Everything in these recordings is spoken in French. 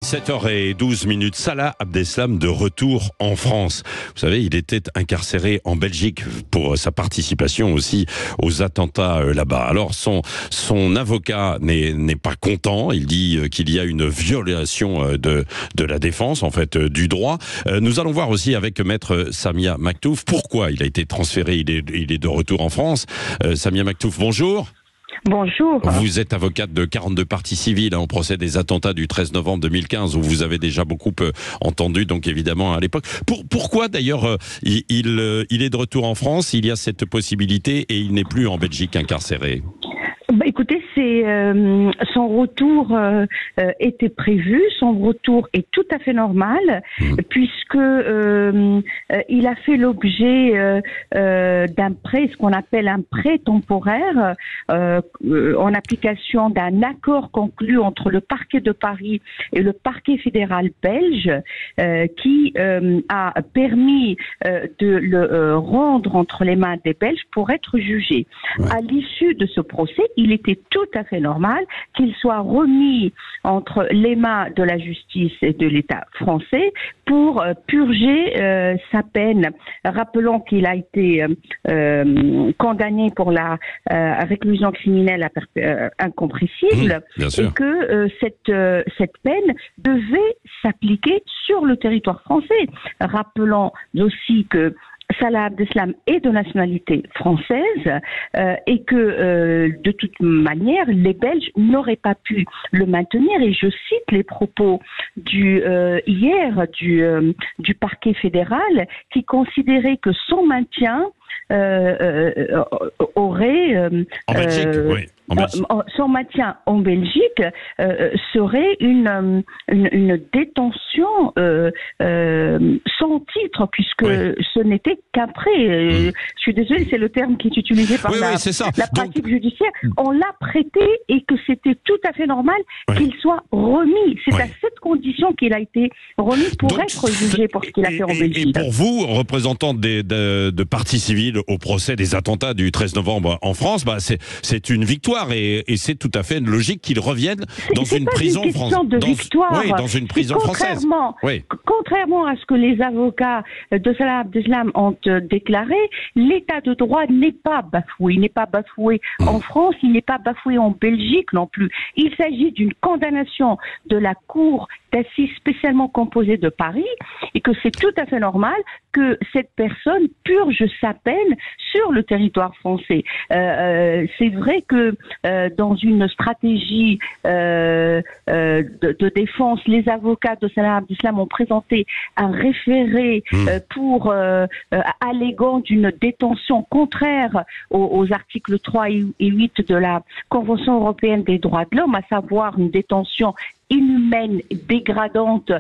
7h12, Salah Abdeslam de retour en France. Vous savez, il était incarcéré en Belgique pour sa participation aussi aux attentats là-bas. Alors son avocat n'est pas content. Il dit qu'il y a une violation de la défense, en fait, du droit. Nous allons voir aussi avec maître Samia Maktouf pourquoi il a été transféré. Il est de retour en France. Samia Maktouf, bonjour. Bonjour. Vous êtes avocate de 42 parties civiles au procès des attentats du 13 novembre 2015 où vous avez déjà beaucoup entendu, donc évidemment à l'époque. Pourquoi d'ailleurs il est de retour en France, il y a cette possibilité et il n'est plus en Belgique incarcéré? Écoutez, son retour était prévu, son retour est tout à fait normal, puisque il a fait l'objet d'un prêt, ce qu'on appelle un prêt temporaire, en application d'un accord conclu entre le parquet de Paris et le parquet fédéral belge, qui a permis de le rendre entre les mains des Belges pour être jugé. Ouais. À l'issue de ce procès, il était tout à fait normal qu'il soit remis entre les mains de la justice et de l'État français pour purger sa peine. Rappelons qu'il a été condamné pour la réclusion criminelle incompressible et que cette peine devait s'appliquer sur le territoire français. Rappelons aussi que Salah Abdeslam est de nationalité française et que de toute manière les Belges n'auraient pas pu le maintenir, et je cite les propos hier du parquet fédéral qui considérait que son maintien aurait en Belgique, oui. Son maintien en Belgique serait une détention sans titre, puisque ce n'était qu'après. Je suis désolée, c'est le terme qui est utilisé par la pratique judiciaire. On l'a prêté et que c'était tout à fait normal qu'il soit remis. C'est à cette condition qu'il a été remis pour être jugé pour ce qu'il a fait en Belgique. Et pour vous, représentant de parties civiles au procès des attentats du 13 novembre en France, c'est une victoire. Et c'est tout à fait logique qu'ils reviennent dans une prison française. Dans une prison française. Contrairement à ce que les avocats de Salah Abdeslam ont déclaré, l'état de droit n'est pas bafoué. Il n'est pas bafoué en France, il n'est pas bafoué en Belgique non plus. Il s'agit d'une condamnation de la Cour d'assises spécialement composée de Paris, et que c'est tout à fait normal que cette personne purge sa peine sur le territoire français. C'est vrai que dans une stratégie de défense, les avocats de Salah Abdeslam ont présenté un référé pour alléguant d'une détention contraire aux articles 3 et 8 de la Convention européenne des droits de l'homme, à savoir une détention inhumaine, dégradante,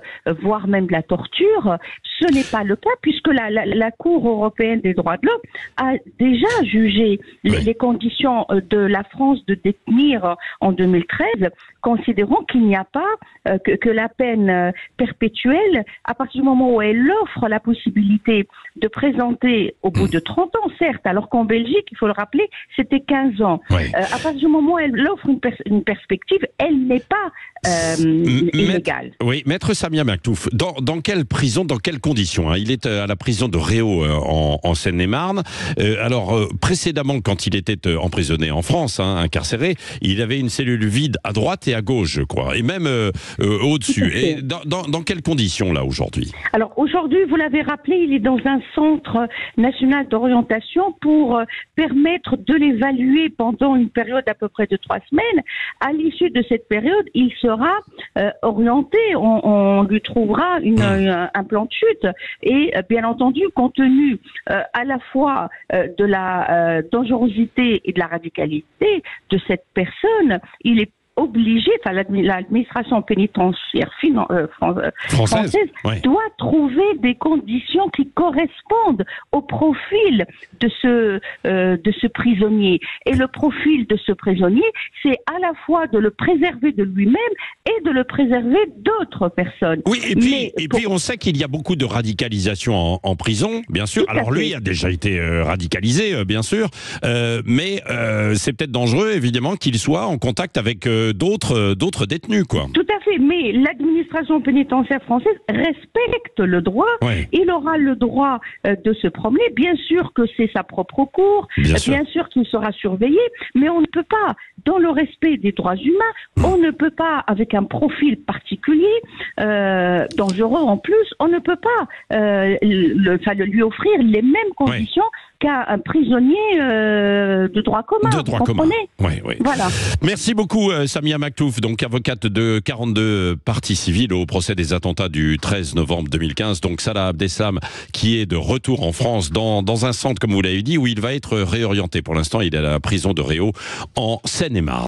voire même de la torture. Ce n'est pas le cas, puisque la Cour européenne des droits de l'homme a déjà jugé les conditions de la France de détenir en 2013, considérant qu'il n'y a pas que la peine perpétuelle, à partir du moment où elle offre la possibilité de présenter au bout de 30 ans, certes, alors qu'en Belgique, il faut le rappeler, c'était 15 ans. À partir du moment où elle offre une perspective, elle n'est pas illégale. Oui, maître Samia Maktouf, dans quelle prison, dans quelles conditions, il est à la prison de Réau en Seine-et-Marne. Précédemment, quand il était emprisonné en France, incarcéré, il avait une cellule vide à droite et à gauche, je crois, et même au-dessus. Et dans quelles conditions, là, aujourd'hui? Alors, aujourd'hui, vous l'avez rappelé, il est dans un centre national d'orientation pour permettre de l'évaluer pendant une période à peu près de 3 semaines. À l'issue de cette période, il sera orienté, on lui trouvera un plan de chute, et bien entendu, compte tenu à la fois de la dangerosité et de la radicalité de cette personne, il est obligé, l'administration pénitentiaire française doit trouver des conditions qui correspondent au profil de ce prisonnier. Et le profil de ce prisonnier, c'est à la fois de le préserver de lui-même et de le préserver d'autres personnes. Oui, et puis on sait qu'il y a beaucoup de radicalisation en prison, bien sûr. Alors lui a déjà été radicalisé, bien sûr, mais c'est peut-être dangereux, évidemment, qu'il soit en contact avec d'autres détenus, quoi. Tout à fait, mais l'administration pénitentiaire française respecte le droit. Ouais. Il aura le droit de se promener. Bien sûr que c'est sa propre cour, bien sûr qu'il sera surveillé, mais on ne peut pas, dans le respect des droits humains, on ne peut pas, avec un profil particulier, dangereux en plus, on ne peut pas lui offrir les mêmes conditions qu'à un prisonnier de droit commun. De droit commun. Oui. Voilà. Merci beaucoup, Samia Maktouf, donc avocate de 42 parties civiles au procès des attentats du 13 novembre 2015. Donc Salah Abdeslam, qui est de retour en France dans un centre, comme vous l'avez dit, où il va être réorienté. Pour l'instant, il est à la prison de Réau, en Seine-et-Marne.